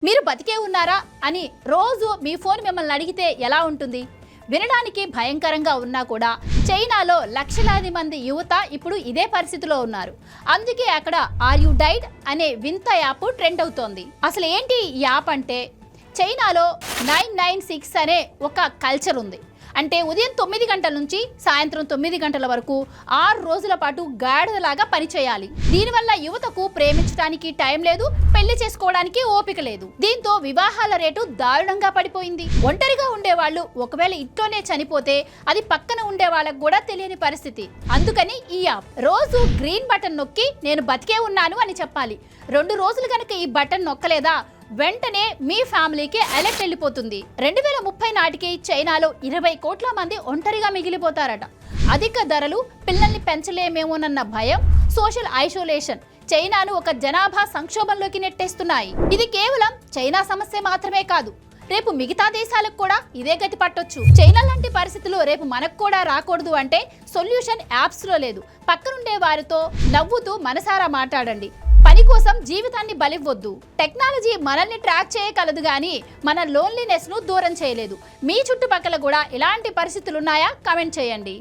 మీరు బతికే ఉన్నారా అని రోజు మీ ఫోన్ మిమ్మల్ని అడిగితే ఎలా ఉంటుంది? వినడానికి భయంకరంగా ఉన్నా కూడా చైనాలో లక్షలాది మంది యువత ఇప్పుడు ఇదే పరిస్థితిలో ఉన్నారు. అందుకే అక్కడ ఆర్ యు డైడ్ అనే వింత యాప్ ట్రెండ్ అవుతోంది. అసలు ఏంటి ఈ యాప్ అంటే, చైనాలో 996 అనే ఒక కల్చర్ ఉంది. అంటే ఉదయం 9 గంటల నుంచి సాయంత్రం 9 గంటల వరకు 6 రోజుల పాటు గాడిదలాగా పనిచేయాలి. దీనివల్ల యువతకు ప్రేమించడానికి టైం లేదు, పెళ్లి చేసుకోవడానికి ఓపిక లేదు. దీంతో వివాహాల రేటు దారుణంగా పడిపోయింది. ఒంటరిగా ఉండేవాళ్ళు ఒకవేళ ఇంట్లోనే చనిపోతే అది పక్కన ఉండే వాళ్ళకు కూడా తెలియని పరిస్థితి. అందుకని ఈ యాప్ రోజు గ్రీన్ బటన్ నొక్కి నేను బతికే ఉన్నాను అని చెప్పాలి. 2 రోజులు కనుక ఈ బటన్ నొక్కలేదా వెంటనే మీ ఫ్యామిలీకి అలర్ట్ వెళ్ళిపోతుంది. 2030 నాటికి చైనాలో 20 కోట్ల మంది ఒంటరిగా మిగిలిపోతారట. అధిక ధరలు, పిల్లల్ని పెంచలేమేమోనన్న భయం, సోషల్ ఐసోలేషన్ చైనాను ఒక జనాభా సంక్షోభంలోకి నెట్టేస్తున్నాయి. ఇది కేవలం చైనా సమస్య మాత్రమే కాదు, రేపు మిగతా దేశాలకు కూడా ఇదే గతి పట్టొచ్చు. చైనా లాంటి పరిస్థితులు రేపు మనకు కూడా రాకూడదు అంటే సొల్యూషన్ యాప్స్ లో లేదు. పక్కనుండే వారితో నవ్వుతూ మనసారా మాట్లాడండి. పని కోసం జీవితాన్ని బలివ్వొద్దు. టెక్నాలజీ మనల్ని ట్రాక్ చేయగలదు కానీ మన లోన్లీనెస్ ను దూరం చేయలేదు. మీ చుట్టుపక్కల కూడా ఇలాంటి పరిస్థితులు ఉన్నాయా? కామెంట్ చేయండి.